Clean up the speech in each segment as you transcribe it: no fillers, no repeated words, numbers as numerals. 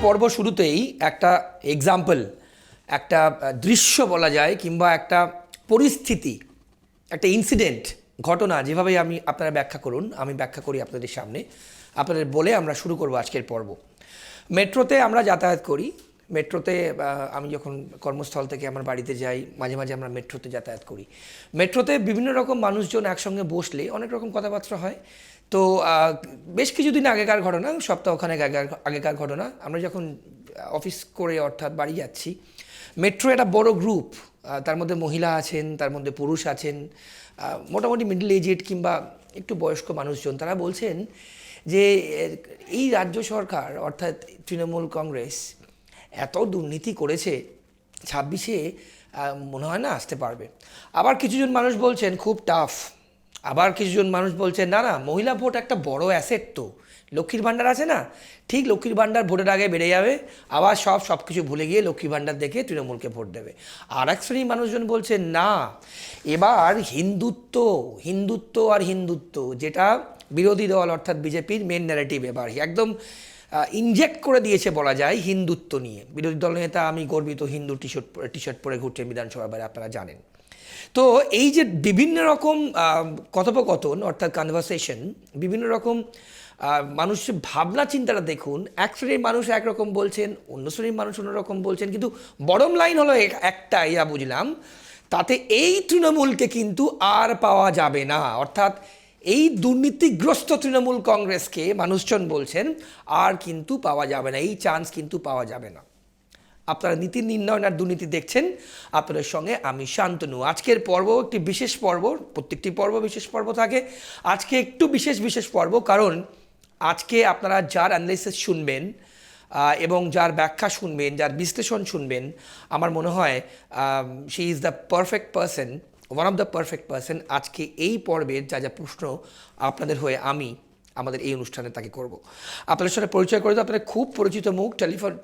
পর্ব শুরুতেই একটা এক্সাম্পল, একটা দৃশ্য বলা যায়, কিংবা একটা পরিস্থিতি, একটা ইনসিডেন্ট, ঘটনা, যেভাবেই আপনারা ব্যাখ্যা করুন, আমি ব্যাখ্যা করি আপনাদের সামনে। আপনাদের বলে আমরা শুরু করব আজকের পর্ব। মেট্রোতে আমরা যাতায়াত করি। মেট্রোতে আমি যখন কর্মস্থল থেকে আমার বাড়িতে যাই, মাঝে মাঝে আমরা মেট্রোতে যাতায়াত করি। মেট্রোতে বিভিন্ন রকম মানুষজন একসঙ্গে বসলে অনেক রকম কথাবার্তা হয়। তো বেশ কিছুদিন আগেকার ঘটনা, সপ্তাহখানেক আগেকার ঘটনা, আমরা যখন অফিস করে অর্থাৎ বাড়ি যাচ্ছি, মেট্রো একটা বড় গ্রুপ, তার মধ্যে মহিলা আছেন, তার মধ্যে পুরুষ আছেন, মোটামুটি মিডল এজেড কিংবা একটু বয়স্ক মানুষজন। তারা বলছেন যে এই রাজ্য সরকার অর্থাৎ তৃণমূল কংগ্রেস এত দুর্নীতি করেছে, 26-এ মনে হয় না আসতে পারবে। আবার কিছুজন মানুষ বলছেন খুব টাফ। আবার কিছুজন মানুষ বলছেন না না, মহিলা ভোট একটা বড় অ্যাসেট, তো লক্ষ্মীর ভাণ্ডার আছে না, ঠিক লক্ষ্মীর ভাণ্ডার ভোটের আগে বেড়ে যাবে, আবার সব কিছু ভুলে গিয়ে লক্ষ্মীর ভাণ্ডার দেখে তৃণমূলকে ভোট দেবে। আর এক শ্রেণীর মানুষজন বলছেন না, এবার হিন্দুত্ব আর হিন্দুত্ব, যেটা বিরোধী দল অর্থাৎ বিজেপির মেন ন্যারেটিভ, এবার একদম ইনজেক্ট করে দিয়েছে বলা যায় হিন্দুত্ব নিয়ে। বিরোধী দল নেতা আমি গর্বিত হিন্দু টি শার্ট পরে ঘুরছেন বিধানসভার বাইরে, আপনারা জানেন। তো এই যে বিভিন্ন রকম কথোপকথন অর্থাৎ কনভারসেশন, বিভিন্ন রকম মানুষের ভাবনা চিন্তাটা দেখুন, এক শ্রেণীর মানুষ একরকম বলছেন, অন্য শ্রেণীর মানুষ অন্যরকম বলছেন, কিন্তু বটম লাইন হলো একটা, ইয়া বুঝলাম, তাতে এই তৃণমূলকে কিন্তু আর পাওয়া যাবে না। অর্থাৎ এই দুর্নীতিগ্রস্ত তৃণমূল কংগ্রেসকে মানুষজন বলছেন আর কিন্তু পাওয়া যাবে না, এই চান্স কিন্তু পাওয়া যাবে না। আপনারা নীতি নির্ণয় আর দুর্নীতি দেখছেন, আপনাদের সঙ্গে আমি শান্তনু। আজকের পর্ব একটি বিশেষ পর্ব, প্রত্যেকটি পর্ব বিশেষ পর্ব থাকে, আজকে একটু বিশেষ পর্ব, কারণ আজকে আপনারা যার অ্যানালিসিস শুনবেন এবং যার ব্যাখ্যা শুনবেন, যার বিশ্লেষণ শুনবেন, আমার মনে হয় she is the perfect person, one of the perfect person. আজকে এই পর্বের যা প্রশ্ন আপনাদের হয়ে আমি আমাদের এই অনুষ্ঠানে তাকে করব। আপনাদের সাথে পরিচয় করে দেবো, আপনাদের খুব পরিচিত মুখ,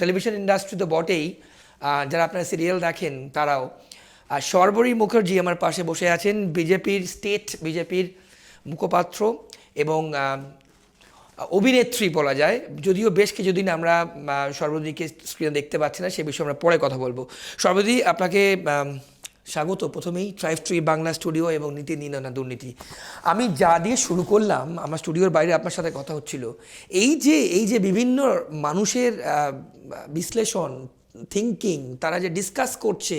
টেলিভিশন ইন্ডাস্ট্রি তো বটেই, যারা আপনারা সিরিয়াল দেখেন তারাও। সর্বরী মুখার্জি আমার পাশে বসে আছেন, বিজেপির মুখপাত্র এবং অভিনেত্রী বলা যায়, যদিও বেশ কিছুদিন আমরা সর্বদীকে স্ক্রিনে দেখতে পাচ্ছি না, সে বিষয়ে আমরা পরে কথা বলবো। সর্বদী, আপনাকে স্বাগত প্রথমেই ট্রাইব বাংলা স্টুডিও এবং নীতি নির্ণয় না দুর্নীতি। আমি যা দিয়ে শুরু করলাম, আমার স্টুডিওর বাইরে আপনার সাথে কথা হচ্ছিল, এই যে বিভিন্ন মানুষের বিশ্লেষণ, থিঙ্কিং, তারা যে ডিসকাস করছে,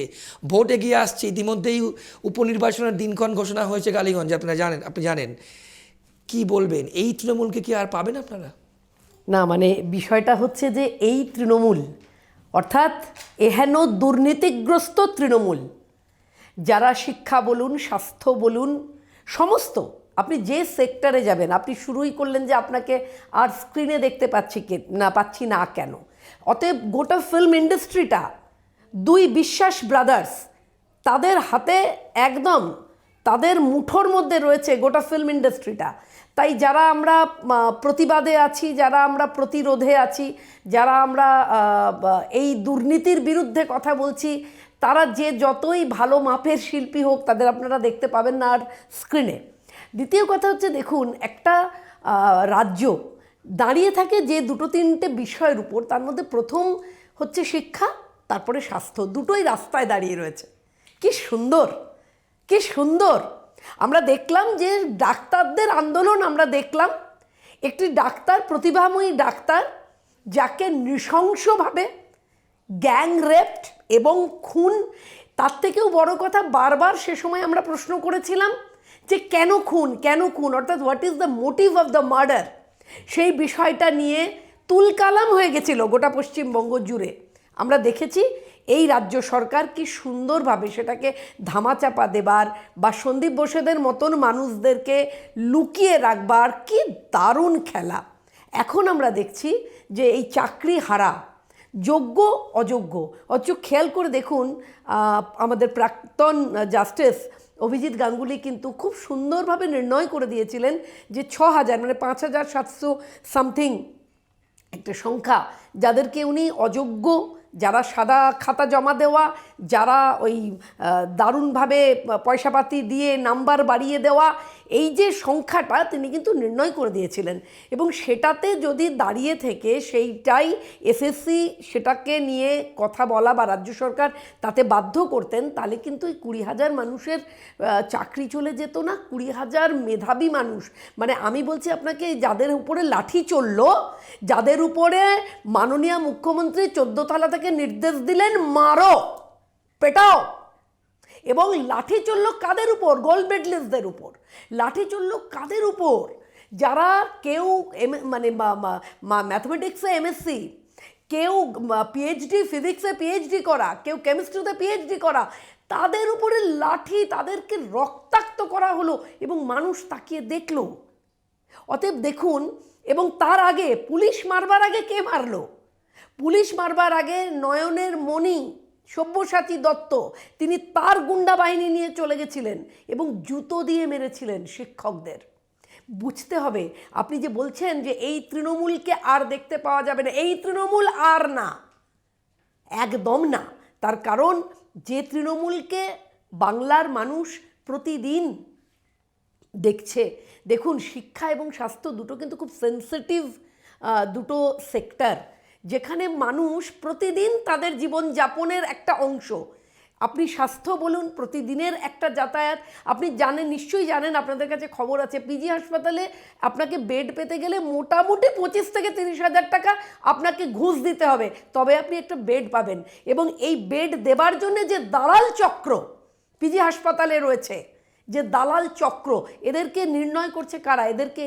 ভোট এগিয়ে আসছে, ইতিমধ্যেই উপনির্বাচনের দিনক্ষণ ঘোষণা হয়েছে কালীগঞ্জে, আপনি জানেন, কি বলবেন? এই তৃণমূলকে কি আর পাবেন আপনারা? না, মানে বিষয়টা হচ্ছে যে এই তৃণমূল অর্থাৎ এহেন দুর্নীতিগ্রস্ত তৃণমূল, যারা শিক্ষা বলুন, স্বাস্থ্য বলুন, সমস্ত, আপনি যে সেক্টরে যাবেন, আপনি শুরুই করলেন যে আপনাকে আর স্ক্রিনে দেখতে পাচ্ছি না কেন। অতএব গোটা ফিল্ম ইন্ডাস্ট্রিটা দুই বিশ্বাস ব্রাদার্স, তাদের হাতে একদম, তাদের মুঠোর মধ্যে রয়েছে গোটা ফিল্ম ইন্ডাস্ট্রিটা। তাই যারা আমরা প্রতিবাদে আছি, যারা আমরা প্রতিরোধে আছি, যারা আমরা এই দুর্নীতির বিরুদ্ধে কথা বলছি, তারা যে যতই ভালো মাপের শিল্পী হোক, তাদের আপনারা দেখতে পাবেন না আর স্ক্রিনে। দ্বিতীয় কথা হচ্ছে, দেখুন, একটা রাজ্য দাঁড়িয়ে থাকে যে দুটো তিনটে বিষয়ের উপর, তার মধ্যে প্রথম হচ্ছে শিক্ষা, তারপরে স্বাস্থ্য, দুটোই রাস্তায় দাঁড়িয়ে রয়েছে। কি সুন্দর, কি সুন্দর! আমরা দেখলাম যে ডাক্তারদের আন্দোলন, আমরা দেখলাম একটি ডাক্তার, প্রতিভাময়ী ডাক্তার, যাকে নৃশংসভাবে গ্যাং রেপড এবং খুন, তার থেকেও বড় কথা, বারবার সে সময় আমরা প্রশ্ন করেছিলাম যে কেন খুন, অর্থাৎ what is the motive of the murder. সেই বিষয়টা নিয়ে তুলকালাম হয়ে গেছিল গোটা পশ্চিমবঙ্গ জুড়ে। আমরা দেখেছি এই রাজ্য সরকার কি সুন্দরভাবে সেটাকে ধামাচাপা দেবার বা সন্দীপ বসুদের মতন মানুষদেরকে লুকিয়ে রাখবার কি দারুণ খেলা। এখন আমরা দেখছি যে এই চাকরি হারা, যোগ্য অযোগ্য, অথচ খেয়াল করে দেখুন, আমাদের প্রাক্তন জাস্টিস অভিজিৎ গাঙ্গুলি কিন্তু খুব সুন্দরভাবে নির্ণয় করে দিয়েছিলেন যে 6000 মানে 5700 সামথিং একটা সংখ্যা, যাদেরকে উনি অযোগ্য, যারা সাদা খাতা জমা দেওয়া, যারা ওই দারুণভাবে পয়সাপাতি দিয়ে নাম্বার বাড়িয়ে দেওয়া, এই যে সংখ্যাটা তিনি কিন্তু নির্ণয় করে দিয়েছিলেন, এবং সেটাতে যদি দাঁড়িয়ে থেকে সেইটাই এসএসসি সেটাকে নিয়ে কথা বলা বা রাজ্য সরকার তাতে বাধ্য করতেন, তাহলে কিন্তু এই 20,000 মানুষের চাকরি চলে যেত না। 20,000 মেধাবী মানুষ, মানে আমি বলছি আপনাকে, যাদের উপরে লাঠি চললো, যাদের উপরে মাননীয় মুখ্যমন্ত্রী 14 তলা থেকে নির্দেশ দিলেন মারো পেটাও, এবং লাঠি চললো কাদের উপর? গোল্ড মেডেলিস্টদের উপর। লাঠি চললো কাদের উপর? যারা কেউ মানে ম্যাথমেটিক্সে এমএসসি, কেউ পিএইচডি ফিজিক্সে পিএইচডি করা, কেউ কেমিস্ট্রিতে পিএইচডি করা, তাদের উপরে লাঠি, তাদেরকে রক্তাক্ত করা হলো এবং মানুষ তাকিয়ে দেখলো। অতএব দেখুন, এবং তার আগে পুলিশ মারবার আগে কে মারলো? পুলিশ মারবার আগে নয়নের মণি সব্যসাচী দত্ত, তিনি তার গুন্ডা বাহিনী নিয়ে চলে গেছিলেন এবং জুতো দিয়ে মেরেছিলেন শিক্ষকদের। বুঝতে হবে, আপনি যে বলছেন যে এই তৃণমূলকে আর দেখতে পাওয়া যাবে না, এই তৃণমূল আর না, একদম না। তার কারণ যে তৃণমূলকে বাংলার মানুষ প্রতিদিন দেখছে, দেখুন শিক্ষা এবং স্বাস্থ্য দুটো কিন্তু খুব সেন্সিটিভ দুটো সেক্টর, যেখানে মানুষ প্রতিদিন তাদের জীবনযাপনের একটা অংশ। আপনি স্বাস্থ্য বলুন, প্রতিদিনের একটা যাতায়াত। আপনি জানেন, নিশ্চয়ই জানেন, আপনাদের কাছে খবর আছে, পিজি হাসপাতালে আপনাকে বেড পেতে গেলে মোটামুটি 25 থেকে 30,000 টাকা আপনাকে ঘুষ দিতে হবে, তবে আপনি একটা বেড পাবেন। এবং এই বেড দেবার জন্য যে দালাল চক্র পিজি হাসপাতালে রয়েছে, যে দালাল চক্র, এদেরকে নির্ণয় করছে কারা? এদেরকে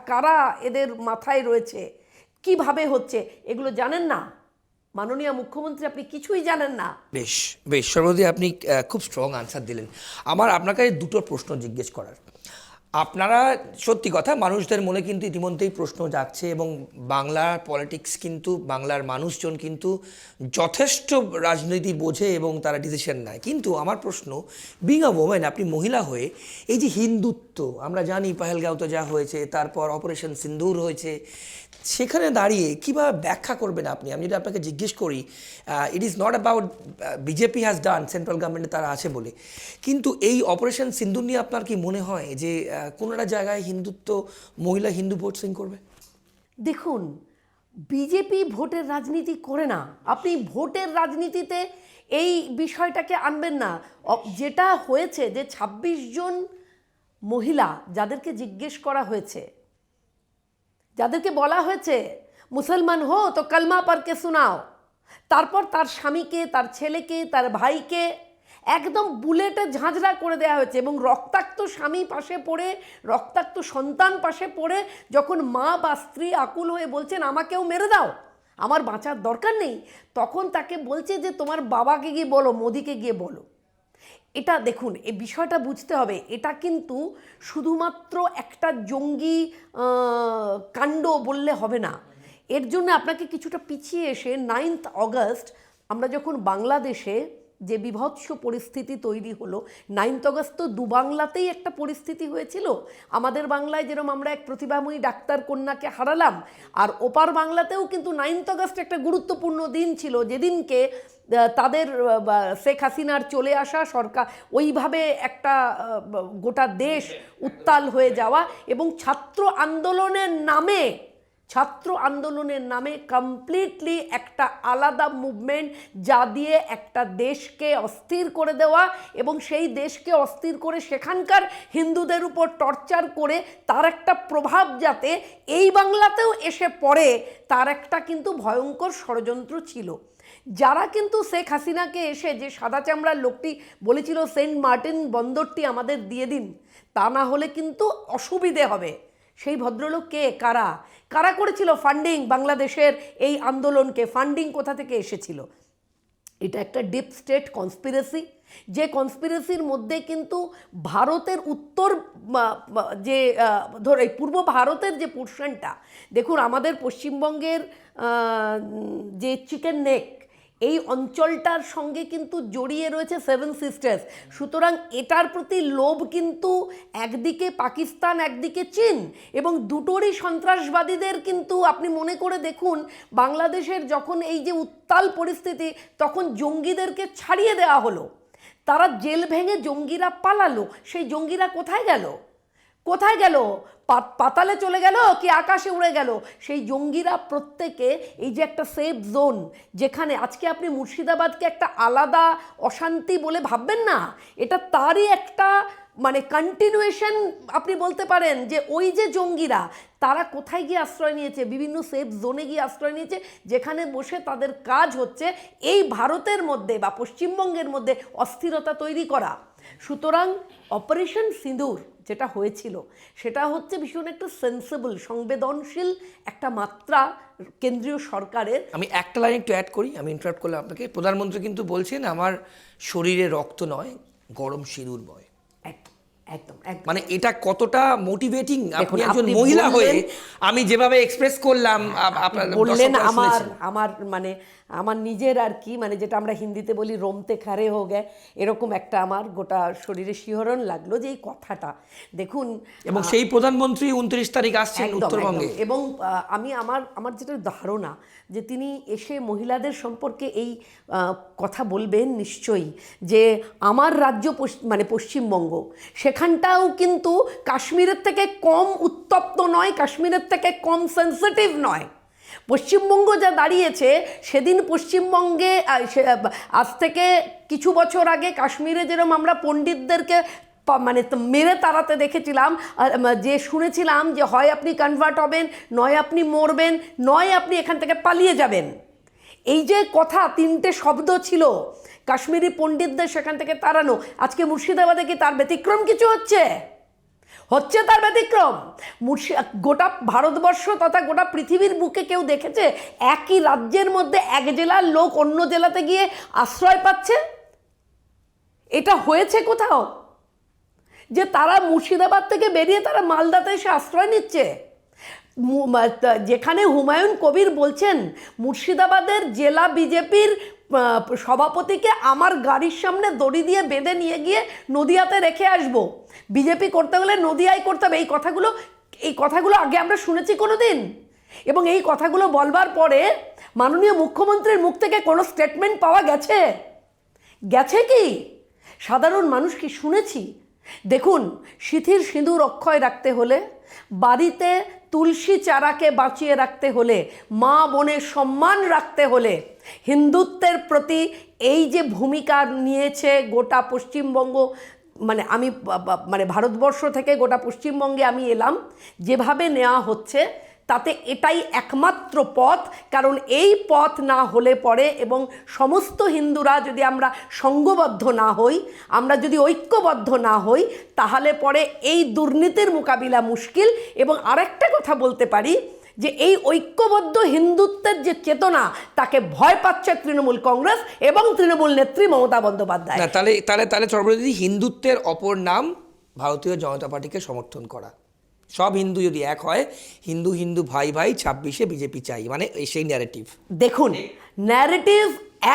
কারা এদের মাথায় রয়েছে? কিভাবে হচ্ছে এগুলো জানেন না মাননীয় মুখ্যমন্ত্রী, আপনি কিছুই জানেন না। বেশ বেশ সর্বদি, আপনি খুব স্ট্রং আনসার দিলেন। আমার আপনাকে দুটো প্রশ্ন জিজ্ঞেস করার। আপনারা, সত্যি কথা, মানুষদের মনে কিন্তু ইতিমধ্যেই প্রশ্ন জাগছে, এবং বাংলার পলিটিক্স কিন্তু, বাংলার মানুষজন কিন্তু যথেষ্ট রাজনীতি বোঝে এবং তারা ডিসিশন নেয়। কিন্তু আমার প্রশ্ন, বিং আ ওমেন, আপনি মহিলা হয়ে এই যে হিন্দুত্ব, আমরা জানি পাহেলগাঁওতে যা হয়েছে, তারপর অপারেশন সিন্দুর হয়েছে, সেখানে দাঁড়িয়ে কীভাবে ব্যাখ্যা করবেন আপনি? আমি যদি আপনাকে জিজ্ঞেস করি, it is not about BJP has done, central গভর্নমেন্টে তারা আছে বলে, কিন্তু এই অপারেশন সিন্দুর নিয়ে আপনার কি মনে হয় যে কোনো একটা জায়গায় হিন্দুত্ব, মহিলা হিন্দু ভোট সিং করবে? দেখুন, বিজেপি ভোটের রাজনীতি করে না। আপনি ভোটের রাজনীতিতে এই বিষয়টাকে আনবেন না। যেটা হয়েছে যে 26 জন মহিলা যাদেরকে জিজ্ঞেস করা হয়েছে, যাদেরকে বলা হয়েছে মুসলমান হো তো কলমা পড়কে শোনাও, তারপর তার স্বামীকে, তার ছেলেকে, তার ভাইকে একদম বুলেটে ঝাঁঝরা করে দেওয়া হয়েছে, এবং রক্তাক্ত স্বামী পাশে পড়ে, রক্তাক্ত সন্তান পাশে পড়ে যখন মা বা স্ত্রী আকুল হয়ে বলছেন আমাকেও মেরে দাও, আমার বাঁচার দরকার নেই, তখন তাকে বলছে যে তোমার বাবাকে গিয়ে বলো, মোদিকে গিয়ে বলো। এটা দেখুন, এই বিষয়টা বুঝতে হবে, এটা কিন্তু শুধুমাত্র একটা জঙ্গি কাণ্ড বললে হবে না। এর জন্য আপনাকে কিছুটা পিছিয়ে এসে 9th অগস্ট আমরা যখন বাংলাদেশে যে বিভৎস পরিস্থিতি তৈরি হলো, 9th অগস্ট তো দুবাংলাতেই একটা পরিস্থিতি হয়েছিল। আমাদের বাংলায় যেরকম আমরা এক প্রতিভাময়ী ডাক্তার কন্যাকে হারালাম, আর ওপার বাংলাতেও কিন্তু 9th অগস্ট একটা গুরুত্বপূর্ণ দিন ছিল, যেদিনকে তাদের শেখ হাসিনার চলে আসা সরকার, ওইভাবে একটা গোটা দেশ উত্তাল হয়ে যাওয়া, এবং ছাত্র আন্দোলনের নামে কমপ্লিটলি একটা আলাদা মুভমেন্ট, যা দিয়ে একটা দেশকে অস্থির করে দেওয়া, এবং সেই দেশকে অস্থির করে সেখানকার হিন্দুদের উপর টর্চার করে তার একটা প্রভাব যাতে এই বাংলাতেও এসে পড়ে, তার একটা কিন্তু ভয়ঙ্কর ষড়যন্ত্র ছিল। যারা কিন্তু শেখ হাসিনাকে এসে যে সাদা চামড়ার লোকটি বলেছিল সেন্ট মার্টিন বন্দরটি আমাদের দিয়ে দিন, তা না হলে কিন্তু অসুবিধে হবে, সেই ভদ্রলোক কে? কারা করেছিল ফান্ডিং বাংলাদেশের এই আন্দোলনকে? ফান্ডিং কোথা থেকে এসেছিল? এটা একটা ডিপ স্টেট কনস্পিরেসি, যে কনস্পিরেসির মধ্যে কিন্তু ভারতের উত্তর যে ধরে পূর্ব ভারতের যে পোর্শনটা, দেখুন আমাদের পশ্চিমবঙ্গের যে চিকেন নেক, এই অঞ্চলটার সঙ্গে কিন্তু জড়িয়ে রয়েছে 7 সিস্টার্স। সুতরাং এটার প্রতি লোভ কিন্তু একদিকে পাকিস্তান, একদিকে চীন, এবং দুটোরই সন্ত্রাসবাদীদের কিন্তু আপনি মনে করে দেখুন, বাংলাদেশের যখন এই যে উত্তাল পরিস্থিতি, তখন জঙ্গিদেরকে ছাড়িয়ে দেওয়া হলো, তারা জেল ভেঙে জঙ্গিরা পালালো, সেই জঙ্গিরা কোথায় গেল? কোথায় গেল? পাতালে চলে গেল কি আকাশে উড়ে গেল? সেই জঙ্গিরা প্রত্যেকে এই যে একটা সেফ জোন, যেখানে আজকে আপনি মুর্শিদাবাদকে একটা আলাদা অশান্তি বলে ভাববেন না, এটা তারই একটা মানে কন্টিনিউয়েশন আপনি বলতে পারেন। যে ওই যে জঙ্গিরা, তারা কোথায় গিয়ে আশ্রয় নিয়েছে? বিভিন্ন সেফ জোনে গিয়ে আশ্রয় নিয়েছে, যেখানে বসে তাদের কাজ হচ্ছে এই ভারতের মধ্যে বা পশ্চিমবঙ্গের মধ্যে অস্থিরতা তৈরি করা। সুতরাং অপারেশন সিঁদুর যেটা হয়েছিল, সেটা হচ্ছে ভীষণ একটা সেন্সিবল, সংবেদনশীল একটা মাত্রা কেন্দ্রীয় সরকারের। আমি একটা লাইন একটু অ্যাড করি, আমি ইন্টারাপ্ট করলাম আপনাকে। প্রধানমন্ত্রী কিন্তু বলছেন আমার শরীরে রক্ত নয়, গরম সিঁদুর বয়। একদম একদম একদম। মানে এটা কতটা মোটিভেটিং। দেখুন, আপনি একজন আপনি মহিলা হয়ে বললেন- আমি যেভাবে এক্সপ্রেস করলাম, আপনার বললেন, দর্শকরা আমার শুনেছেন। আমার মানে আমার নিজের আর কি, মানে যেটা আমরা হিন্দিতে বলি রোমতে খারে হো গে, এরকম একটা আমার গোটা শরীরে শিহরণ লাগলো যে এই কথাটা। দেখুন, এবং সেই প্রধানমন্ত্রী 29 তারিখ আসছেন একদম, উত্তরবঙ্গে। একদম। এবং আমি আমার যেটা ধারণা যে তিনি এসে মহিলাদের সম্পর্কে এই কথা বলবেন নিশ্চয়ই, যে আমার রাজ্য মানে পশ্চিমবঙ্গ, সেখানটাও কিন্তু কাশ্মীরের থেকে কম উত্তপ্ত নয়, কাশ্মীরের থেকে কম সেন্সিটিভ নয়। পশ্চিমবঙ্গ যা দাঁড়িয়েছে, সেদিন পশ্চিমবঙ্গে আজ থেকে কিছু বছর আগে কাশ্মীরে যেরকম আমরা পণ্ডিতদেরকে মানে মেরে তাড়াতে দেখেছিলাম, যে শুনেছিলাম যে হয় আপনি কনভার্ট হবেন, নয় আপনি মরবেন, নয় আপনি এখান থেকে পালিয়ে যাবেন। এই যে কথা, তিনটে শব্দ ছিল কাশ্মীরি পণ্ডিতদের সেখান থেকে তাড়ানো। আজকে মুর্শিদাবাদে কি তার ব্যতিক্রম কিছু হচ্ছে? তার ব্যতিক্রম? গোটা ভারতবর্ষ তথা গোটা পৃথিবীর বুকে কেউ দেখেছে একই রাজ্যের মধ্যে এক জেলার লোক অন্য জেলাতে গিয়ে আশ্রয় পাচ্ছে? এটা হয়েছে কোথাও? যে তারা মুর্শিদাবাদ থেকে বেরিয়ে তারা মালদাতে এসে আশ্রয় নিচ্ছে, যেখানে হুমায়ুন কবির বলছেন মুর্শিদাবাদের জেলা বিজেপির সভাপতিকে আমার গাড়ির সামনে দড়ি দিয়ে বেঁধে নিয়ে গিয়ে নদিয়াতে রেখে আসবো। বিজেপি করতে হলে নদিয়ায় করতে হবে। এই কথাগুলো আগে আমরা শুনেছি কোনো দিন? এবং এই কথাগুলো বলবার পরে মাননীয় মুখ্যমন্ত্রীর মুখ থেকে কোনো স্টেটমেন্ট পাওয়া গেছে? কি সাধারণ মানুষ কি শুনেছি? দেখুন, সিঁথির সিঁদুর অক্ষয় রাখতে হলে, বাড়িতে তুলসী চারাকে বাঁচিয়ে রাখতে হলে, মা বোনের সম্মান রাখতে হলে, হিন্দুত্বের প্রতি এই যে ভূমিকা নিয়েছে গোটা পশ্চিমবঙ্গ, মানে আমি মানে ভারতবর্ষ থেকে গোটা পশ্চিমবঙ্গে আমি এলাম, যেভাবে নেওয়া হচ্ছে তাতে এটাই একমাত্র পথ। কারণ এই পথ না হলে পরে, এবং সমস্ত হিন্দুরা যদি আমরা সঙ্ঘবদ্ধ না হই, আমরা যদি ঐক্যবদ্ধ না হই, তাহলে পরে এই দুর্নীতির মোকাবিলা মুশকিল। এবং আরেকটা কথা বলতে পারি, যে এই ঐক্যবদ্ধ হিন্দুত্বের যে চেতনা, তাকে ভয় পাচ্ছে তৃণমূল কংগ্রেস এবং তৃণমূল নেত্রী মমতা বন্দ্যোপাধ্যায়। না, তাহলে চরমরাজি, হিন্দুত্বের অপর নাম ভারতীয় জনতা পার্টিকে সমর্থন করা। সব হিন্দু যদি এক হয়, হিন্দু হিন্দু ভাই ভাই 26-এ বিজেপি চাই, মানে সেই ন্যারেটিভ। দেখুন, ন্যারেটিভ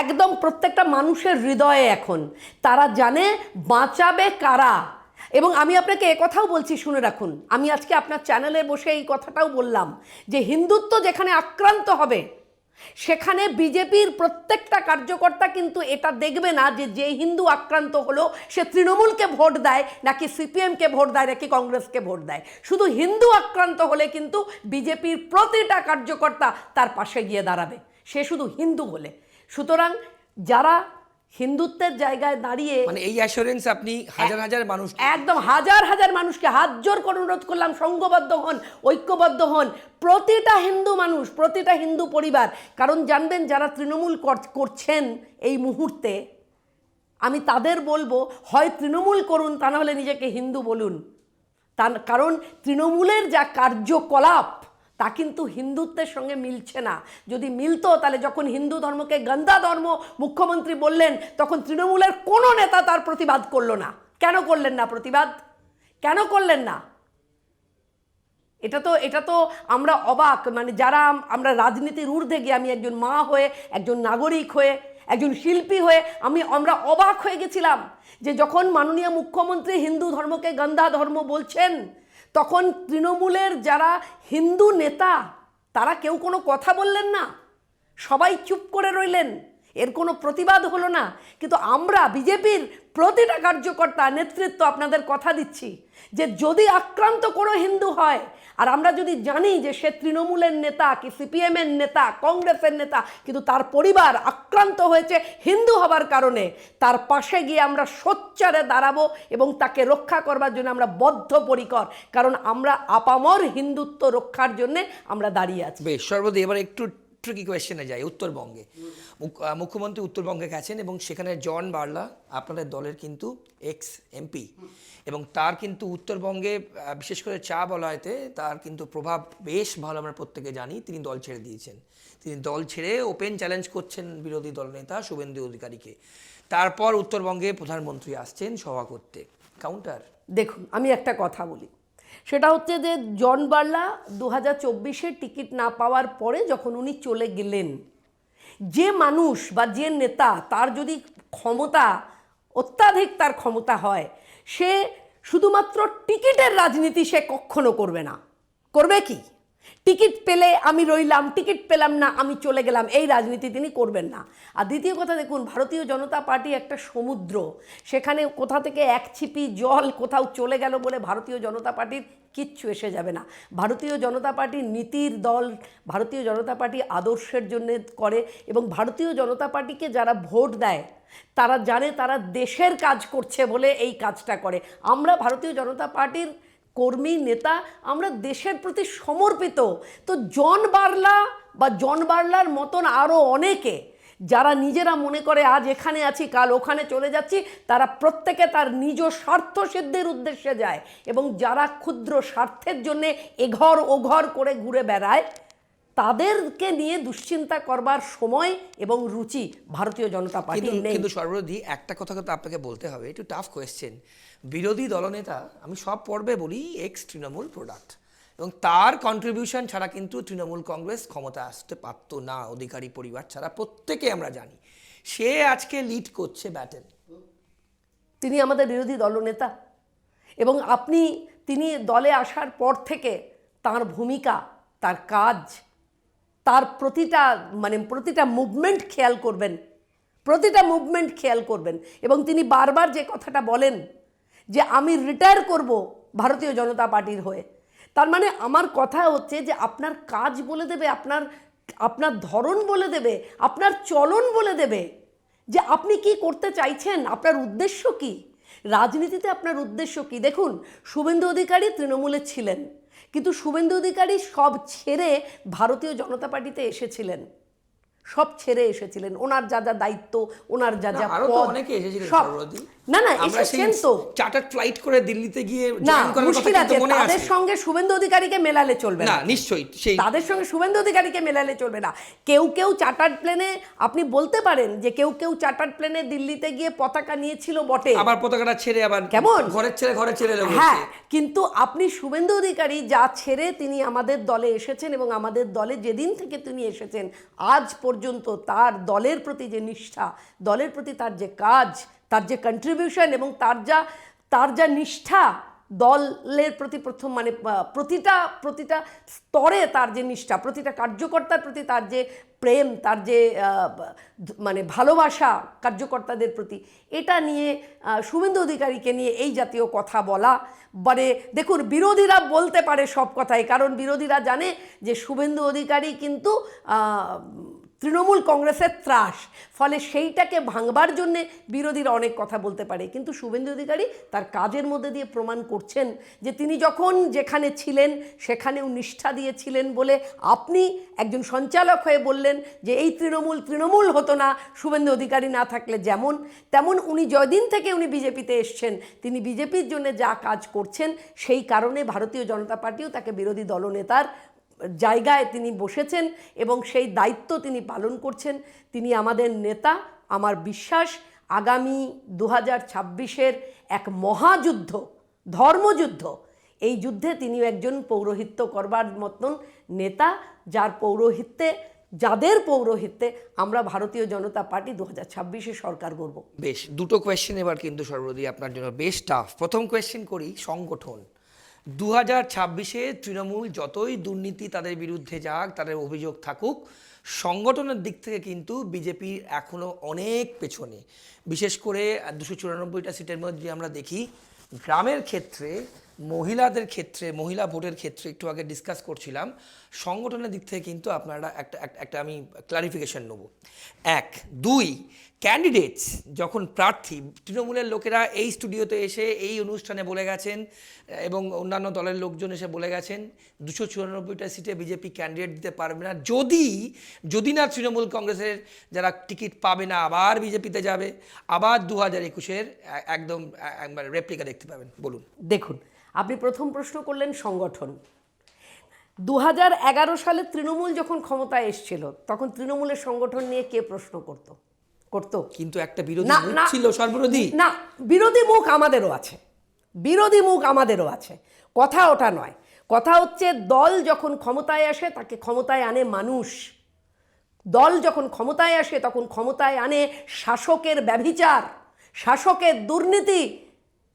একদম প্রত্যেকটা মানুষের হৃদয়ে এখন। তারা জানে বাঁচাবে কারা। এবং আমি আপনাকে একথাও বলছি, শুনে রাখুন, আমি আজকে আপনার চ্যানেলে বসে এই কথাটাও বললাম, যে হিন্দুত্ব যেখানে আক্রান্ত হবে, সেখানে বিজেপির প্রত্যেকটা কার্যকর্তা কিন্তু এটা দেখবে না যে হিন্দু আক্রান্ত হলো সে তৃণমূলকে ভোট দেয় নাকি সিপিএমকে ভোট দেয় নাকি কংগ্রেসকে ভোট দেয়। শুধু হিন্দু আক্রান্ত হলে কিন্তু বিজেপির প্রতিটা কার্যকর্তা তার পাশে গিয়ে দাঁড়াবে, সে শুধু হিন্দু বলে। সুতরাং যারা হিন্দুত্বের জায়গায় দাঁড়িয়ে, মানে এই অ্যাসুরেন্স আপনি হাজার হাজার মানুষ, একদম হাজার হাজার মানুষকে হাত জোর করে অনুরোধ করলাম, সংঘবদ্ধ হন, ঐক্যবদ্ধ হন, প্রতিটা হিন্দু মানুষ, প্রতিটা হিন্দু পরিবার। কারণ জানবেন, যারা তৃণমূল করছেন এই মুহূর্তে, আমি তাদের বলবো, হয় তৃণমূল করুন, তা নাহলে নিজেকে হিন্দু বলুন। কারণ তৃণমূলের যা কার্যকলাপ, তা কিন্তু হিন্দুত্বের সঙ্গে মিলছে না। যদি মিলতো, তাহলে যখন হিন্দু ধর্মকে গন্দা ধর্ম মুখ্যমন্ত্রী বললেন, তখন তৃণমূলের কোনো নেতা তার প্রতিবাদ করলো না। কেন করলেন না প্রতিবাদ? কেন করলেন না? এটা তো আমরা অবাক। মানে যারা আমরা রাজনীতির ঊর্ধ্বে গিয়ে, আমি একজন মা হয়ে, একজন নাগরিক হয়ে, একজন শিল্পী হয়ে আমরা অবাক হয়ে গেছিলাম যে যখন মাননীয় মুখ্যমন্ত্রী হিন্দু ধর্মকে গন্দা ধর্ম বলছেন, তখন তৃণমূলের যারা হিন্দু নেতা, তারা কেউ কোনো কথা বললেন না, সবাই চুপ করে রইলেন। এর কোনো প্রতিবাদ হলো না। কিন্তু আমরা বিজেপির প্রতিটা কার্যকর্তা নেতৃত্ব আপনাদের কথা দিচ্ছি যে যদি আক্রান্ত কোনো হিন্দু হয়, আর আমরা যদি জানি যে সে তৃণমূলের নেতা কি সিপিএমের নেতা কংগ্রেসের নেতা, কিন্তু তার পরিবার আক্রান্ত হয়েছে হিন্দু হবার কারণে, তার পাশে গিয়ে আমরা সোচ্চারে দাঁড়াবো এবং তাকে রক্ষা করবার জন্য আমরা বদ্ধপরিকর, কারণ আমরা আপামর হিন্দুত্ব রক্ষার জন্যে আমরা দাঁড়িয়ে আছি। বেশ সর্বদা, এবার একটু ট্রিকি কোয়েশ্চেনে যাই। উত্তরবঙ্গে মুখ্যমন্ত্রী উত্তরবঙ্গে গেছেন এবং সেখানে জন বার্লা আপনাদের দলের কিন্তু এক্স এমপি, এবং তার কিন্তু উত্তরবঙ্গে বিশেষ করে চা বলয়তে তার কিন্তু প্রভাব বেশ ভালো, আমরা প্রত্যেকে জানি। তিনি দল ছেড়ে দিয়েছেন, তিনি দল ছেড়ে ওপেন চ্যালেঞ্জ করছেন বিরোধী দলনেতা শুভেন্দু অধিকারীকে। তারপর উত্তরবঙ্গে প্রধানমন্ত্রী আসছেন সভা করতে, কাউন্টার। দেখুন, আমি একটা কথা বলি, সেটা হচ্ছে যে জন বার্লা 2024-এ টিকিট না পাওয়ার পরে যখন উনি চলে গেলেন, যে মানুষ বা যে নেতা তার যদি ক্ষমতা অত্যাধিক তার ক্ষমতা হয়, সে শুধুমাত্র টিকিটের রাজনীতি সে কখনো করবে না। করবে কি? টিকিট পেলে আমি রইলাম, টিকিট পেলাম না আমি চলে গেলাম, এই রাজনীতি তিনি করবেন না। আর দ্বিতীয় কথা, দেখুন, ভারতীয় জনতা পার্টি একটা সমুদ্র, সেখানে কোথা থেকে এক ছিপি জল কোথাও চলে গেল বলে ভারতীয় জনতা পার্টির কিচ্ছু এসে যাবে না। ভারতীয় জনতা পার্টি নীতির দল, ভারতীয় জনতা পার্টি আদর্শের জন্য করে, এবং ভারতীয় জনতা পার্টিকে যারা ভোট দেয় তারা জানে তারা দেশের কাজ করছে বলে এই কাজটা করে। আমরা ভারতীয় জনতা পার্টির কর্মী নেতা, আমরা দেশের প্রতি সমর্পিত। তো জন বার্লা বা জন বার্লার মতন আরও অনেকে যারা নিজেরা মনে করে আজ এখানে আছি কাল ওখানে চলে যাচ্ছি, তারা প্রত্যেকে তার নিজ স্বার্থ সিদ্ধির উদ্দেশ্যে যায়, এবং যারা ক্ষুদ্র স্বার্থের জন্যে এঘর ওঘর করে ঘুরে বেড়ায়, তাদেরকে নিয়ে দুশ্চিন্তা করবার সময় এবং রুচি ভারতীয় জনতা পার্টি নেই। কিন্তু সর্বদি একটা কথা তো আপনাকে বলতে হবে, একটু টাফ কোয়েশ্চেন। বিরোধী দলনেতা, আমি সব পর্বে বলি, এক্স তৃণমূল প্রোডাক্ট, এবং তার কন্ট্রিবিউশন ছাড়া কিন্তু তৃণমূল কংগ্রেস ক্ষমতা আসতে পারত না, অধিকারী পরিবার ছাড়া, প্রত্যেকে আমরা জানি। সে আজকে লিড করছে ব্যাটেল। তিনি আমাদের বিরোধী দলনেতা, এবং তিনি দলে আসার পর থেকে তার ভূমিকা, তার কাজ, তার প্রতিটা মুভমেন্ট খেয়াল করবেন, প্রতিটা মুভমেন্ট খেয়াল করবেন। এবং তিনি বারবার যে কথাটা বলেন যে আমি রিটায়ার করব ভারতীয় জনতা পার্টির হয়ে, তার মানে আমার কথা হচ্ছে যে আপনার কাজ বলে দেবে, আপনার ধরন বলে দেবে, আপনার চলন বলে দেবে যে আপনি কি করতে চাইছেন, আপনার উদ্দেশ্য কি, রাজনীতিতে আপনার উদ্দেশ্য কি। দেখুন, শুভেন্দু অধিকারী তৃণমূলে ছিলেন, কিন্তু শুভেন্দু অধিকারী সব ছেড়ে ভারতীয় জনতা পার্টিতে এসেছিলেন, সব ছেড়ে এসেছিলেন। ওনার যা যা দায়িত্ব, ওনার যা যা পদ, সব না এসেছেন তো চার্টার্ড ফ্লাইট করে দিল্লিতে গিয়ে না, মুশকিল আছে। তাদের সঙ্গে শুভেন্দু অধিকারীকে মেলালে চলবে না, নিশ্চয়ই তাদের সঙ্গে শুভেন্দু অধিকারীকে মেলালে চলবে না। কেউ কেউ চার্টার্ড প্লেনে, আপনি বলতে পারেন যে কেউ কেউ চার্টার্ড প্লেনে দিল্লিতে গিয়ে পতাকা নিয়েছিল বটে, আবার পতাকাটা ছেড়ে আবার কেমন ঘরে ছেড়ে হ্যাঁ, কিন্তু আপনি শুভেন্দু অধিকারী যা ছেড়ে তিনি আমাদের দলে এসেছেন, এবং আমাদের দলে যেদিন থেকে তিনি এসেছেন আজ পর্যন্ত তার দলের প্রতি যে নিষ্ঠা, দলের প্রতি তার যে কাজ, তার যে কন্ট্রিবিউশন, এবং তার যা নিষ্ঠা দলের প্রতি, প্রতিটা স্তরে তার যে নিষ্ঠা, প্রতিটা কার্যকর্তার প্রতি তার যে প্রেম, তার যে ভালোবাসা কার্যকর্তাদের প্রতি, এটা নিয়ে শুভেন্দু অধিকারীকে নিয়ে এই জাতীয় কথা বলা, দেখুন, বিরোধীরা বলতে পারে সব কথাই, কারণ বিরোধীরা জানে যে শুভেন্দু অধিকারী কিন্তু তৃণমূল কংগ্রেসের ত্রাস, ফলে সেইটাকে ভাঙবার জন্যে বিরোধীরা অনেক কথা বলতে পারে। কিন্তু শুভেন্দু অধিকারী তার কাজের মধ্যে দিয়ে প্রমাণ করছেন যে তিনি যখন যেখানে ছিলেন সেখানেও নিষ্ঠা দিয়েছিলেন বলে আপনি একজন সঞ্চালক হয়ে বললেন যে এই তৃণমূল হতো না শুভেন্দু অধিকারী না থাকলে। তেমন উনি যেদিন থেকে উনি বিজেপিতে এসছেন, তিনি বিজেপির জন্য যা কাজ করছেন, সেই কারণে ভারতীয় জনতা পার্টিও তাকে বিরোধী দলনেতার জায়গায় তিনি বসেছেন, এবং সেই দায়িত্ব তিনি পালন করছেন। তিনি আমাদের নেতা। আমার বিশ্বাস আগামী 2026-এর এক মহাযুদ্ধ, ধর্মযুদ্ধ, এই যুদ্ধে তিনিও একজন পৌরোহিত্য করবার মতন নেতা, যাদের পৌরোহিত্যে আমরা ভারতীয় জনতা পার্টি 2026-এ সরকার গড়ব। বেশ, দুটো কোয়েশ্চেন এবার কিন্তু সর্বদি আপনার জন্য বেশ টাফ। প্রথম কোয়েশ্চেন করি, সংগঠন 2026-এ তৃণমূল যতই দুর্নীতি তাদের বিরুদ্ধে যাক, তাদের অভিযোগ থাকুক, সংগঠনের দিক থেকে কিন্তু বিজেপি এখনও অনেক পেছনে। বিশেষ করে 294টা সিটের মধ্যে যদি আমরা দেখি, গ্রামের ক্ষেত্রে, মহিলাদের ক্ষেত্রে, মহিলা ভোটের ক্ষেত্রে একটু আগে ডিসকাস করছিলাম, সংগঠনের দিক থেকে কিন্তু আপনারা একটা আমি ক্লারিফিকেশন নেব। 1, 2, ক্যান্ডিডেটস যখন প্রার্থী, তৃণমূলের লোকেরা এই স্টুডিওতে এসে এই অনুষ্ঠানে বলে গেছেন এবং অন্যান্য দলের লোকজন এসে বলে গেছেন 294টা সিটে বিজেপি ক্যান্ডিডেট দিতে পারবে না, যদি না তৃণমূল কংগ্রেসের যারা টিকিট পাবে না আবার বিজেপিতে যাবে, আবার 2021-এর একদম একবার রেপ্লিকা দেখতে পাবেন। বলুন। দেখুন, আপনি প্রথম প্রশ্ন করলেন সংগঠন। 2011 সালে তৃণমূল যখন ক্ষমতায় এসেছিল তখন তৃণমূলের সংগঠন নিয়ে কে প্রশ্ন করতো? কিন্তু একটা বিরোধী মুখ ছিল, সর্ববিরোধী না, বিরোধী মুখ আমাদেরও আছে, বিরোধী মুখ আমাদেরও আছে, কথা ওটা নয়। কথা হচ্ছে দল যখন ক্ষমতায় আসে তাকে ক্ষমতায় আনে মানুষ। দল যখন ক্ষমতায় আসে তখন ক্ষমতায় আনে শাসকের ব্যভিচার, শাসকের দুর্নীতি,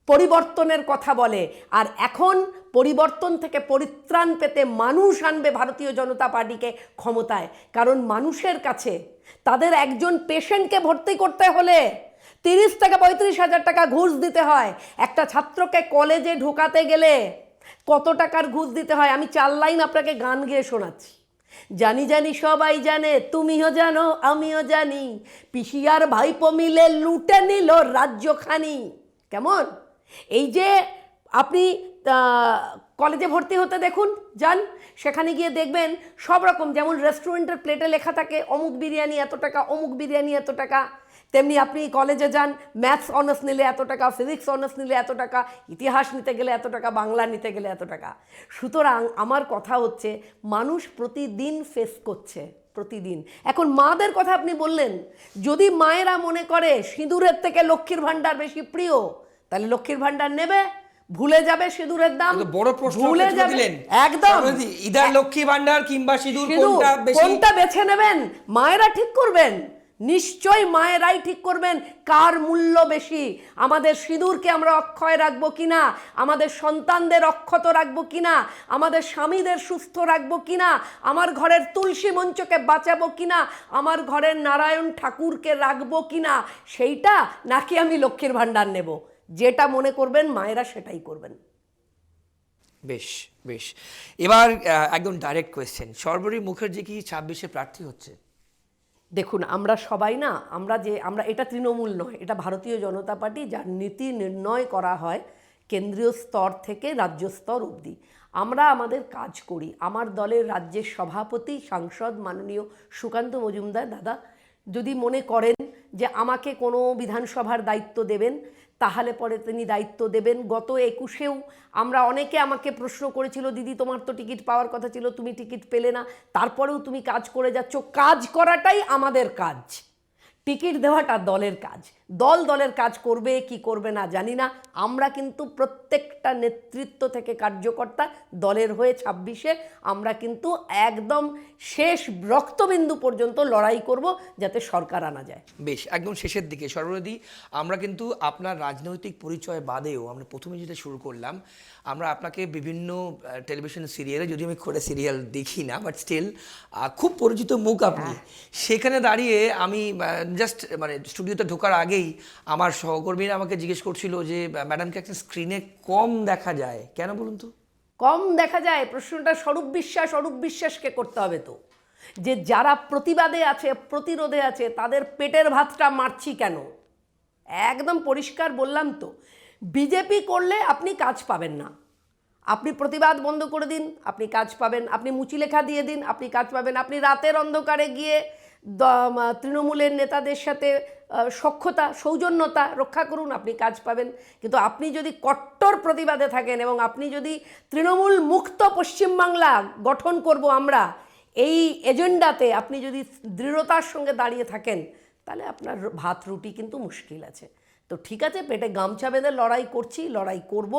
পরিবর্তনের কথা বলে। আর এখন পরিবর্তন থেকে পরিত্রাণ পেতে মানুষ আনবে ভারতীয় জনতা পার্টিকে ক্ষমতায়। কারণ মানুষের কাছে তাদের একজন পেশেন্টকে ভর্তি করতে হলে 30 থেকে 35 হাজার টাকা ঘুষ দিতে হয়। একটা ছাত্রকে কলেজে ঢোকাতে গেলে কত টাকার ঘুষ দিতে হয়? আমি 4 লাইন আপনাকে গান গেয়ে শোনাচ্ছি। জানি জানি সবাই জানে, তুমিও জানো আমিও জানি, পিসিয়ার ভাইপো মিলে লুটে নিল রাজ্যখানি। কেমন? এই যে আপনি কলেজে ভর্তি হতে দেখুন, যান, সেখানে গিয়ে দেখবেন সব রকম, যেমন রেস্টুরেন্টের প্লেটে লেখা থাকে অমুক বিরিয়ানি এত টাকা, অমুক বিরিয়ানি এত টাকা, তেমনি আপনি কলেজে যান, ম্যাথস অনার্স নিলে এত টাকা, ফিজিক্স অনার্স নিলে এত টাকা, ইতিহাস নিতে গেলে এত টাকা, বাংলা নিতে গেলে এত টাকা। সুতরাং আমার কথা হচ্ছে মানুষ প্রতিদিন ফেস করছে, প্রতিদিন। এখন মাদের কথা আপনি বললেন, যদি মায়েরা মনে করে সিঁদুরের থেকে লক্ষ্মীর ভাণ্ডার বেশি প্রিয়, তাহলে লক্ষ্মীর ভাণ্ডার নেবে, ভুলে যাবে সিঁদুরের দাম, বড় প্রশ্ন ভুলে যাবে একদম। ইদার লক্ষ্মী ভাণ্ডার কিংবা সিঁদুর কোনটা বেছে নেবেন মায়েরা ঠিক করবেন। নিশ্চয়ই মায়েরাই ঠিক করবেন কার মূল্য বেশি। আমাদের সিঁদুরকে আমরা অক্ষয় রাখবো কিনা, আমাদের সন্তানদের অক্ষত রাখবো কিনা, আমাদের স্বামীদের সুস্থ রাখবো কিনা, আমার ঘরের তুলসী মঞ্চকে বাঁচাবো কিনা, আমার ঘরের নারায়ণ ঠাকুরকে রাখবো কিনা, সেইটা নাকি আমি লক্ষ্মীর ভাণ্ডার নেব? যেটা মনে করবেন মায়েরা সেটাই করবেন। বেশ বেশ, এবার একদম ডাইরেক্ট কোয়েশ্চেন, সর্বরী মুখার্জি কি 26-এ প্রার্থী হচ্ছে? দেখুন, আমরা সবাই না, আমরা এটা তৃণমূল নয়, এটা ভারতীয় জনতা পার্টি, যার নীতি নির্ণয় করা হয় কেন্দ্রীয় স্তর থেকে রাজ্য স্তর অবধি। আমরা আমাদের কাজ করি। আমার দলের রাজ্যের সভাপতি সাংসদ মাননীয় সুকান্ত মজুমদার দাদা যদি মনে করেন যে আমাকে কোনো বিধানসভার দায়িত্ব দেবেন, তাহলে পরে তিনি দায়িত্ব দেবেন। গত 21-এও আমরা অনেকে আমাকে প্রশ্ন করেছিল, দিদি তোমার তো টিকিট পাওয়ার কথা ছিল, তুমি টিকিট পেলে না, তারপরেও তুমি কাজ করে যাচ্ছ। কাজ করাটাই আমাদের কাজ, টিকিট দেওয়াটা দলের কাজ। দলের কাজ করবে কি করবে না জানি না, আমরা কিন্তু প্রত্যেকটা নেতৃত্ব থেকে কার্যকর্তা দলের হয়ে 26-এ আমরা কিন্তু একদম শেষ রক্তবিন্দু পর্যন্ত লড়াই করব যাতে সরকার আনা যায়। বেশ, একদম শেষের দিকে সর্বরী, আমরা কিন্তু আপনার রাজনৈতিক পরিচয় বাদেও আমরা প্রথমে যেটা শুরু করলাম, আমরা আপনাকে বিভিন্ন টেলিভিশন সিরিয়ালে, যদিও আমি করে সিরিয়াল দেখি না, বাট স্টিল খুব পরিচিত মুখ আপনি। সেখানে দাঁড়িয়ে আমি জাস্ট মানে স্টুডিওতে ঢোকার আগেই আমার সহকর্মীরা আমাকে জিজ্ঞেস করছিল যে ম্যাডামকে একটা স্ক্রিনে কম দেখা যায়, কেন বলুন তো? কম দেখা যায় প্রশ্নটা স্বরূপ বিশ্বাসকে করতে হবে তো, যে যারা প্রতিবাদে আছে, প্রতিরোধে আছে, তাদের পেটের ভাতটা মারছি কেন? একদম পরিষ্কার বললাম তো, বিজেপি করলে আপনি কাজ পাবেন না। আপনি প্রতিবাদ বন্ধ করে দিন, আপনি কাজ পাবেন। আপনি মুচিলেখা দিয়ে দিন, আপনি কাজ পাবেন। আপনি রাতের অন্ধকারে গিয়ে তৃণমূলের নেতাদের সাথে সৌজন্যতা রক্ষা করুন, আপনি কাজ পাবেন। কিন্তু আপনি যদি কট্টর প্রতিবাদে থাকেন এবং আপনি যদি তৃণমূল মুক্ত পশ্চিমবাংলা গঠন করব আমরা, এই এজেন্ডাতে আপনি যদি দৃঢ়তার সঙ্গে দাঁড়িয়ে থাকেন, তাহলে আপনার ভাত রুটি কিন্তু মুশকিল আছে। তো ঠিক আছে, পেটে গামছা বেঁধে লড়াই করছি, লড়াই করব।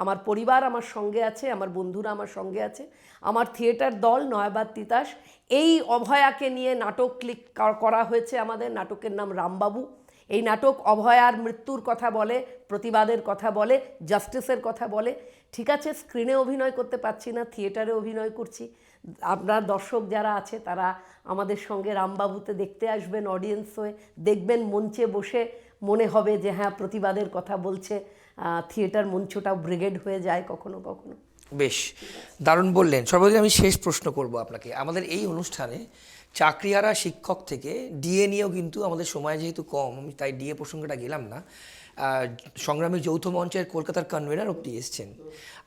আমার পরিবার আমার সঙ্গে আছে, আমার বন্ধুরা আমার সঙ্গে আছে, আমার থিয়েটার দল নয়াবাদ তিতাস, এই অভয়াকে নিয়ে নাটক করা হয়েছে। আমাদের নাটকের নাম রামবাবু। এই নাটক অভয়ার মৃত্যুর কথা বলে, প্রতিবাদের কথা বলে, জাস্টিসের কথা বলে। ঠিক আছে, স্ক্রিনে অভিনয় করতে পারছি না, থিয়েটারে অভিনয় করছি। আপনার দর্শক যারা আছে তারা আমাদের সঙ্গে রামবাবুতে দেখতে আসবেন, অডিয়েন্স হয়ে দেখবেন, মঞ্চে বসে মনে হবে যে হ্যাঁ প্রতিবাদের কথা বলছে। থিয়েটার মঞ্চটাও ব্রিগেড হয়ে যায় কখনো কখনো। বেশ দারুণ বললেন। সর্বপ্রথম আমি শেষ প্রশ্ন করব আপনাকে। আমাদের এই অনুষ্ঠানে চাকরিহারা শিক্ষক থেকে ডিএ নিয়েও কিন্তু আমাদের সময় যেহেতু কম, আমি তাই ডিএ প্রসঙ্গটা গেলাম না। সংগ্রামী যৌথ মঞ্চের কলকাতার কনভেনার অব্দি এসছেন,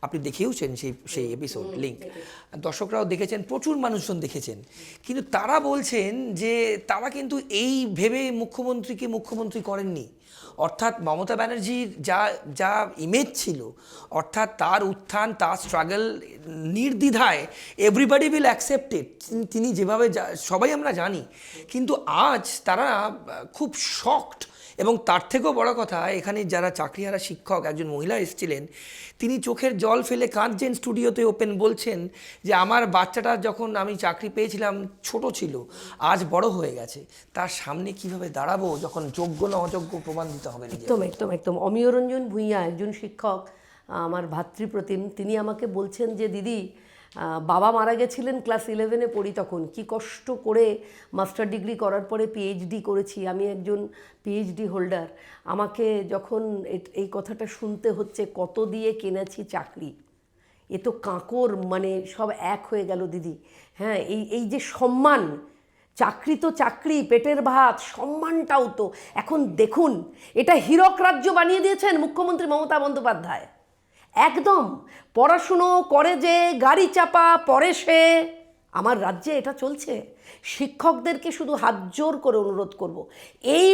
আপনি দেখেওছেন সেই এপিসোড লিঙ্ক, দর্শকরাও দেখেছেন, প্রচুর মানুষজন দেখেছেন। কিন্তু তারা বলছেন যে তারা কিন্তু এই ভেবে মুখ্যমন্ত্রীকে মুখ্যমন্ত্রী করেননি, অর্থাৎ মমতা ব্যানার্জির যা যা ইমেজ ছিল, অর্থাৎ তার উত্থান, তার স্ট্রাগল নির্দ্বিধায় এভরিবডি উইল অ্যাকসেপ্ট ইট, তিনি যেভাবে সবাই আমরা জানি। কিন্তু আজ তারা খুব শকড। এবং তার থেকেও বড় কথা, এখানে যারা চাকরিহারা শিক্ষক, একজন মহিলা এসেছিলেন, তিনি চোখের জল ফেলে কাঁদছেন স্টুডিওতে, ওপেন বলছেন যে আমার বাচ্চাটা যখন আমি চাকরি পেয়েছিলাম ছোট ছিল, আজ বড় হয়ে গেছে, তার সামনে কিভাবে দাঁড়াবো যখন যোগ্য না অযোগ্য প্রমাণ দিতে হবে নিজে। একদম একদম একদম। অমিয়রঞ্জন ভূঁইয়া একজন শিক্ষক, আমার ভাতৃপ্রতিম, তিনি আমাকে বলছেন যে দিদি, বাবা মারা গেছিলেন ক্লাস 11-এ পড়ি তখন, কি কষ্ট করে মাস্টার ডিগ্রি করার পরে পিএইচডি করেছি, আমি একজন পিএইচডি হোল্ডার। আমাকে যখন এই কথাটা শুনতে হচ্ছে, কত দিয়ে কিনেছি চাকরি, এ তো কাঁকর, মানে সব এক হয়ে গেল দিদি। হ্যাঁ, এই যে সম্মান, চাকরি তো চাকরি, পেটের ভাত, সম্মানটাও তো এখন দেখুন, এটা হীরক রাজ্য বানিয়ে দিয়েছেন মুখ্যমন্ত্রী মমতা বন্দ্যোপাধ্যায়। একদম পড়াশুনো করে যে গাড়ি চাপা পরে সে, আমার রাজ্যে এটা চলছে। শিক্ষকদেরকে শুধু হাত জোর করে অনুরোধ করব, এই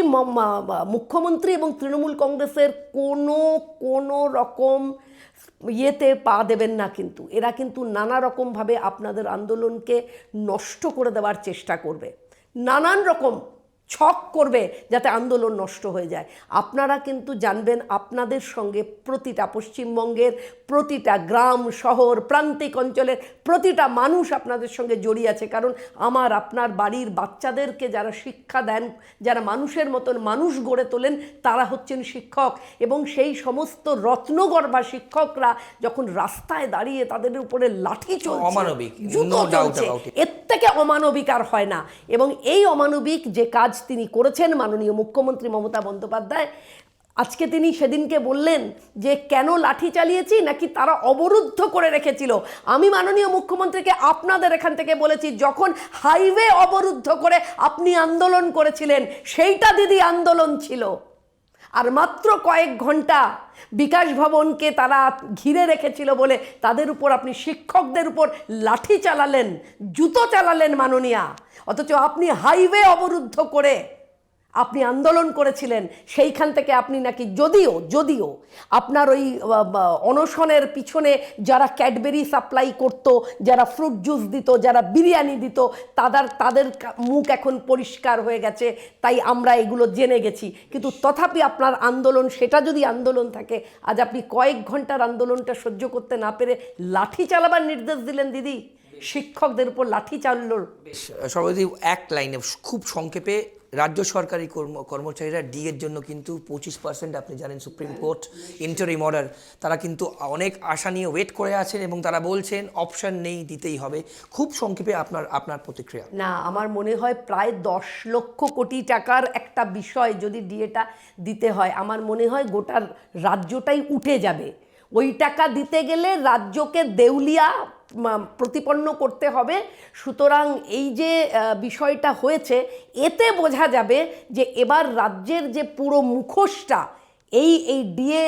মুখ্যমন্ত্রী এবং তৃণমূল কংগ্রেসের কোনো রকম ইয়েতে পা দেবেন না। কিন্তু এরা কিন্তু নানা রকমভাবে আপনাদের আন্দোলনকে নষ্ট করে দেওয়ার চেষ্টা করবে, নানান রকম ছক করবে যাতে আন্দোলন নষ্ট হয়ে যায়। আপনারা কিন্তু জানবেন, আপনাদের সঙ্গে প্রতিটা পশ্চিমবঙ্গের প্রতিটা গ্রাম শহর প্রান্তিক অঞ্চলের প্রতিটা মানুষ আপনাদের সঙ্গে জড়িয়ে আছে। কারণ আমার আপনার বাড়ির বাচ্চাদেরকে যারা শিক্ষা দেন, যারা মানুষের মতন মানুষ গড়ে তোলেন, তারা হচ্ছেন শিক্ষক। এবং সেই সমস্ত রত্নগর্ভা শিক্ষকরা যখন রাস্তায় দাঁড়িয়ে তাদের উপরে লাঠি চলছে, অমানবিক, জুতো চলছে, এর থেকে অমানবিক আর হয় না। এবং এই অমানবিক যে কাজ তিনি করেছেন মাননীয় মুখ্যমন্ত্রী মমতা বন্দ্যোপাধ্যায়, আজকে তিনি সেদিনকে বললেন যে কেন লাঠি চালিয়েছি, নাকি তারা অবরুদ্ধ করে রেখেছিল। আমি মাননীয় মুখ্যমন্ত্রীকে আপনাদের এখান থেকে বলেছি, যখন হাইওয়ে অবরুদ্ধ করে আপনি আন্দোলন করেছিলেন, সেইটা দিদি আন্দোলন ছিল। আর মাত্র কয়েক ঘন্টা বিকাশ ভবনকে তারা ঘিরে রেখেছিল বলে তাদের উপর আপনি শিক্ষকদের উপর লাঠি চালালেন, জুতো চালালেন মাননীয়া। অথচ আপনি হাইওয়ে অবরুদ্ধ করে আপনি আন্দোলন করেছিলেন। সেইখান থেকে আপনি নাকি যদিও আপনার ওই অনশনের পিছনে যারা ক্যাডবেরি সাপ্লাই করত, যারা ফ্রুট জুস দিত, যারা বিরিয়ানি দিত, তাদের মুখ এখন পরিষ্কার হয়ে গেছে, তাই আমরা এগুলো জেনে গেছি। কিন্তু তথাপি আপনার আন্দোলন, সেটা যদি আন্দোলন থাকে, আজ আপনি কয়েক ঘন্টার আন্দোলনটা সহ্য করতে না পেরে লাঠি চালাবার নির্দেশ দিলেন দিদি, শিক্ষকদের উপর লাঠি চালল। সর্বদি এক লাইনে খুব সংক্ষেপে, রাজ্য সরকারি কর্মচারীরা ডিএর জন্য কিন্তু 25%, আপনি জানেন সুপ্রিম কোর্ট ইন্টারিম অর্ডার, তারা কিন্তু অনেক আশা নিয়ে ওয়েট করে আছেন এবং তারা বলছেন অপশন নেই, দিতেই হবে। খুব সংক্ষেপে আপনার প্রতিক্রিয়া। না, আমার মনে হয় প্রায় 10 লক্ষ কোটি টাকার একটা বিষয় যদি ডিএটা দিতে হয়, আমার মনে হয় গোটা রাজ্যটাই উঠে যাবে। ওই টাকা দিতে গেলে রাজ্যকে দেউলিয়া প্রতিপন্ন করতে হবে। সুতরাং এই যে বিষয়টা হয়েছে, এতে বোঝা যাবে যে এবার রাজ্যের যে পুরো মুখোশটা এই ডিএ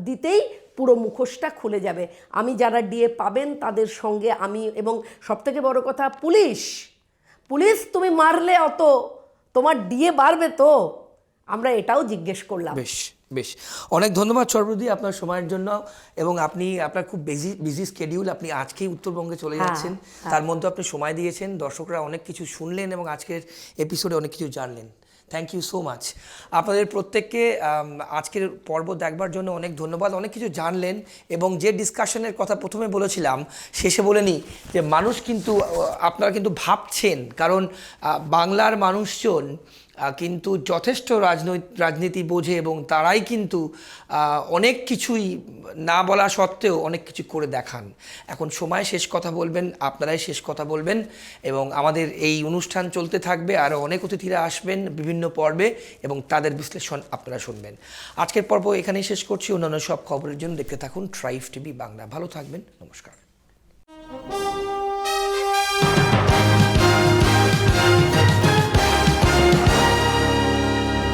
দিতেই পুরো মুখোশটা খুলে যাবে। আমি যারা ডিএ পাবেন তাদের সঙ্গে আমি, এবং সবথেকে বড় কথা পুলিশ তুমি মারলে অত তোমার ডিএ বাড়বে তো, আমরা এটাও জিজ্ঞেস করলাম। বেশ অনেক ধন্যবাদ সর্বদি আপনার সময়ের জন্য। এবং আপনার খুব বিজি স্কেডিউল, আপনি আজকেই উত্তরবঙ্গে চলে যাচ্ছেন, তার মধ্যে আপনি সময় দিয়েছেন, দর্শকরা অনেক কিছু শুনলেন এবং আজকের এপিসোডে অনেক কিছু জানলেন। Thank you so much. আপনাদের প্রত্যেককে আজকের পর্ব দেখবার জন্য অনেক ধন্যবাদ। অনেক কিছু জানলেন এবং যে ডিসকাশনের কথা প্রথমে বলেছিলাম শেষে বলে নিই যে মানুষ কিন্তু, আপনারা কিন্তু ভাবছেন, কারণ বাংলার মানুষজন কিন্তু যথেষ্ট রাজনীতি বোঝে এবং তারাই কিন্তু অনেক কিছুই না বলা সত্ত্বেও অনেক কিছু করে দেখান। এখন সময় শেষ কথা বলবেন, আপনারাই শেষ কথা বলবেন এবং আমাদের এই অনুষ্ঠান চলতে থাকবে, আরও অনেক অতিথিরা আসবেন বিভিন্ন পর্বে এবং তাদের বিশ্লেষণ আপনারা শুনবেন। আজকের পর্ব এখানেই শেষ করছি। অন্যান্য সব খবরের জন্য দেখতে থাকুন ট্রাইব টিভি বাংলা। ভালো থাকবেন, নমস্কার।